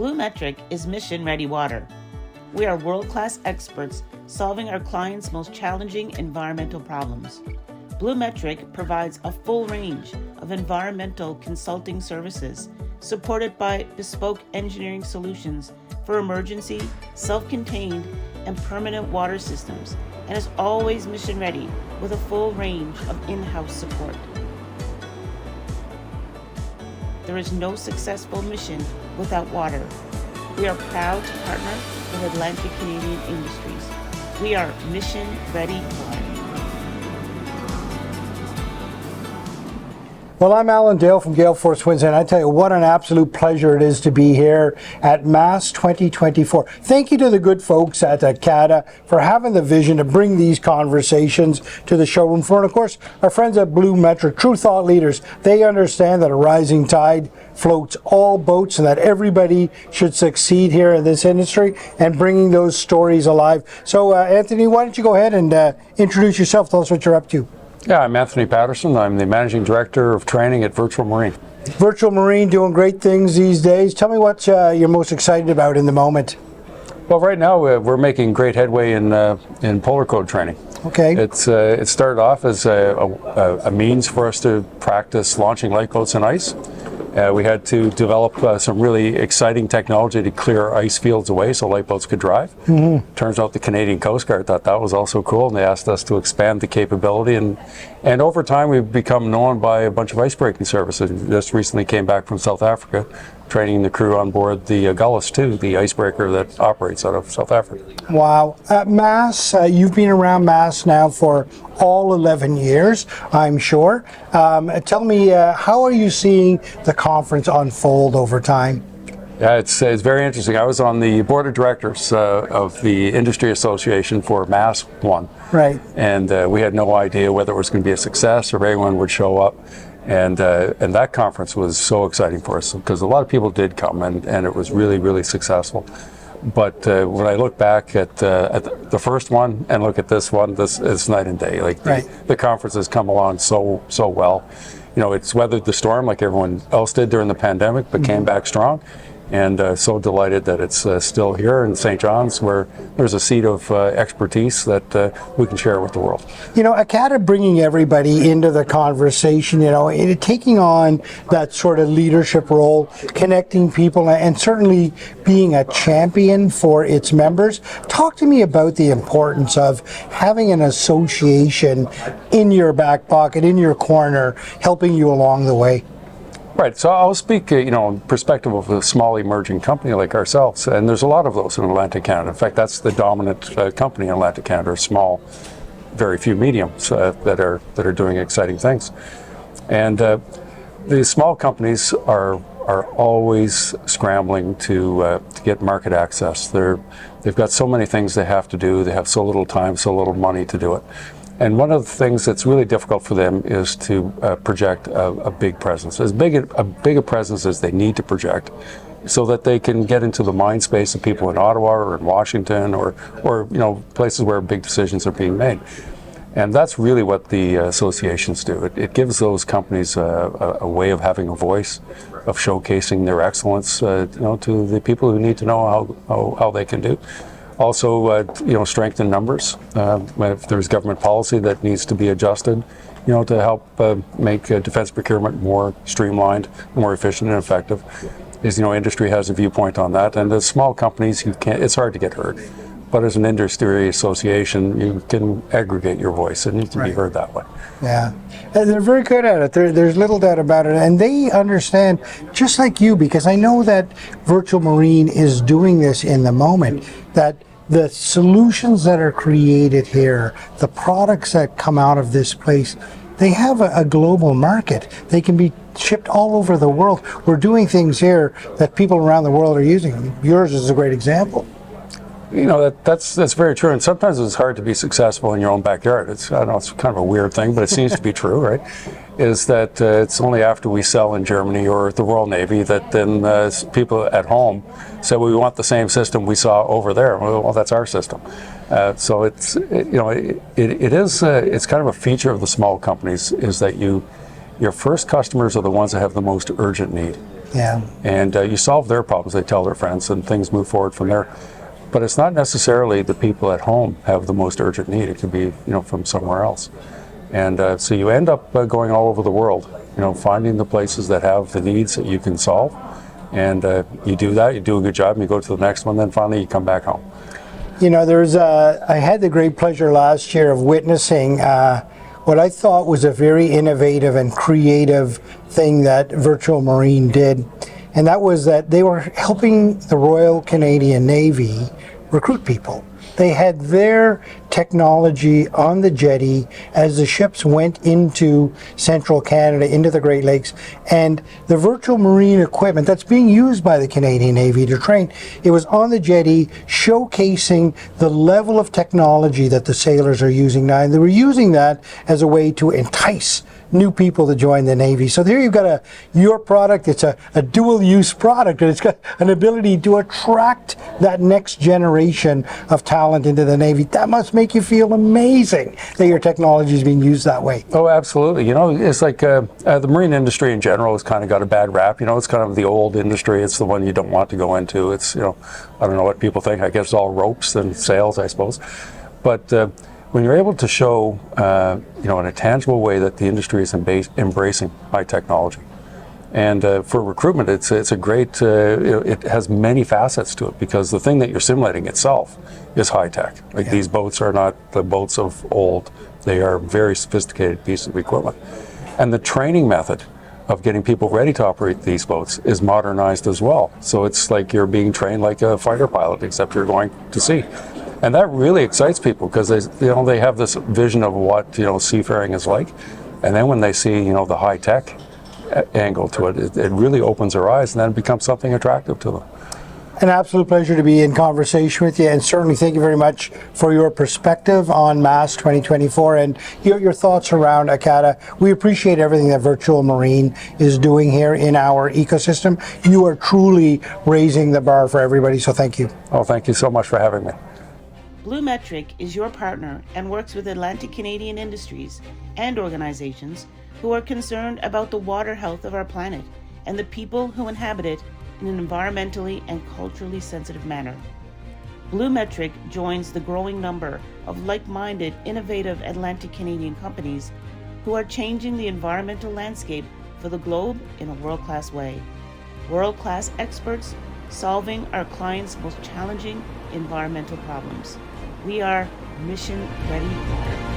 BlueMetric is mission-ready water. We are world-class experts solving our clients' most challenging environmental problems. BlueMetric provides a full range of environmental consulting services supported by bespoke engineering solutions for emergency, self-contained, and permanent water systems, and is always mission-ready with a full range of in-house support. There is no successful mission without water. We are proud to partner with Atlantic Canadian Industries. We are mission-ready water. Well, I'm Alan Dale from Gale Force Winds, and I tell you what an absolute pleasure it is to be here at MASS 2024. Thank you to the good folks at CADA for having the vision to bring these conversations to the showroom floor. And of course, our friends at BlueMetric, true thought leaders, they understand that a rising tide floats all boats and that everybody should succeed here in this industry and bringing those stories alive. So, Anthony, why don't you go ahead and introduce yourself, tell us what you're up to. Yeah, I'm Anthony Patterson. I'm the Managing Director of Training at Virtual Marine. Virtual Marine doing great things these days. Tell me what you're most excited about in the moment. Well, right now we're making great headway in polar code training. Okay. It started off as a means for us to practice launching lifeboats in ice. We had to develop some really exciting technology to clear ice fields away so lifeboats could drive. Mm-hmm. Turns out the Canadian Coast Guard thought that was also cool, and they asked us to expand the capability. And over time, we've become known by a bunch of icebreaking services. Just recently came back from South Africa, training the crew on board the Gullis 2, the icebreaker that operates out of South Africa. Wow. MASS, you've been around MASS now for all 11 years, I'm sure. Tell me, how are you seeing the conference unfold over time? Yeah, it's very interesting. I was on the board of directors of the Industry Association for MASS 1. Right. And we had no idea whether it was going to be a success or if anyone would show up. And that conference was so exciting for us because a lot of people did come and it was really, really successful. But when I look back at the first one and look at this one, it's night and day. Like the conference has come along so well. You know, it's weathered the storm like everyone else did during the pandemic, but came back strong. And so delighted that it's still here in St. John's, where there's a seat of expertise that we can share with the world. You know, CADA bringing everybody into the conversation, you know, taking on that sort of leadership role, connecting people, and certainly being a champion for its members. Talk to me about the importance of having an association in your back pocket, in your corner, helping you along the way. Right, so I'll speak, perspective of a small emerging company like ourselves, and there's a lot of those in Atlantic Canada. In fact, that's the dominant company in Atlantic Canada, small, very few mediums that are doing exciting things. And the small companies are always scrambling to get market access. They've got so many things they have to do. They have so little time, so little money to do it. And one of the things that's really difficult for them is to project a big presence, as big a presence as they need to project, so that they can get into the mind space of people in Ottawa or in Washington or places where big decisions are being made. And that's really what the associations do. It gives those companies a way of having a voice, of showcasing their excellence, to the people who need to know how they can do. Also, strengthen numbers. If there's government policy that needs to be adjusted, to help make defense procurement more streamlined, more efficient and effective, industry has a viewpoint on that. And as small companies, it's hard to get heard. But as an industry association, you can aggregate your voice and you can be heard that way. Yeah, and they're very good at it. There's little doubt about it. And they understand, just like you, because I know that Virtual Marine is doing this in the moment, that the solutions that are created here, the products that come out of this place, they have a global market. They can be shipped all over the world. We're doing things here that people around the world are using. Yours is a great example. That's very true, and sometimes it's hard to be successful in your own backyard. I know it's kind of a weird thing, but it seems to be true, right? Is that it's only after we sell in Germany or the Royal Navy that then people at home say, well, we want the same system we saw over there. Well, that's our system. So it's kind of a feature of the small companies is that your first customers are the ones that have the most urgent need. Yeah. And you solve their problems, they tell their friends, and things move forward from there. But it's not necessarily the people at home have the most urgent need. It could be, from somewhere else. And so you end up going all over the world, finding the places that have the needs that you can solve. And you do that, you do a good job, and you go to the next one, then finally you come back home. I had the great pleasure last year of witnessing what I thought was a very innovative and creative thing that Virtual Marine did. And that was that they were helping the Royal Canadian Navy recruit people. They had their technology on the jetty as the ships went into central Canada, into the Great Lakes, and the Virtual Marine equipment that's being used by the Canadian Navy to train, it was on the jetty showcasing the level of technology that the sailors are using now, and they were using that as a way to entice new people to join the Navy. So there you've got your product. It's a dual use product, and it's got an ability to attract that next generation of talent into the Navy. That must make you feel amazing that your technology is being used that way. Oh, absolutely. It's like the marine industry in general has kind of got a bad rap. It's kind of the old industry. It's the one you don't want to go into. It's, I don't know what people think. I guess it's all ropes and sails, I suppose. But when you're able to show, in a tangible way that the industry is embracing high technology, and for recruitment, it's a great. It has many facets to it, because the thing that you're simulating itself is high tech. Like, these boats are not the boats of old; they are very sophisticated pieces of equipment, and the training method of getting people ready to operate these boats is modernized as well. So it's like you're being trained like a fighter pilot, except you're going to sea. And that really excites people, because they have this vision of what seafaring is like, and then when they see the high tech angle to it, it really opens their eyes, and then it becomes something attractive to them. An absolute pleasure to be in conversation with you, and certainly thank you very much for your perspective on MASS 2024 and your thoughts around ACADA. We appreciate everything that Virtual Marine is doing here in our ecosystem. You are truly raising the bar for everybody, so thank you. Oh, thank you so much for having me. BlueMetric is your partner and works with Atlantic Canadian industries and organizations who are concerned about the water health of our planet and the people who inhabit it in an environmentally and culturally sensitive manner. BlueMetric joins the growing number of like-minded, innovative Atlantic Canadian companies who are changing the environmental landscape for the globe in a world-class way. World-class experts solving our clients' most challenging environmental problems. We are mission ready water.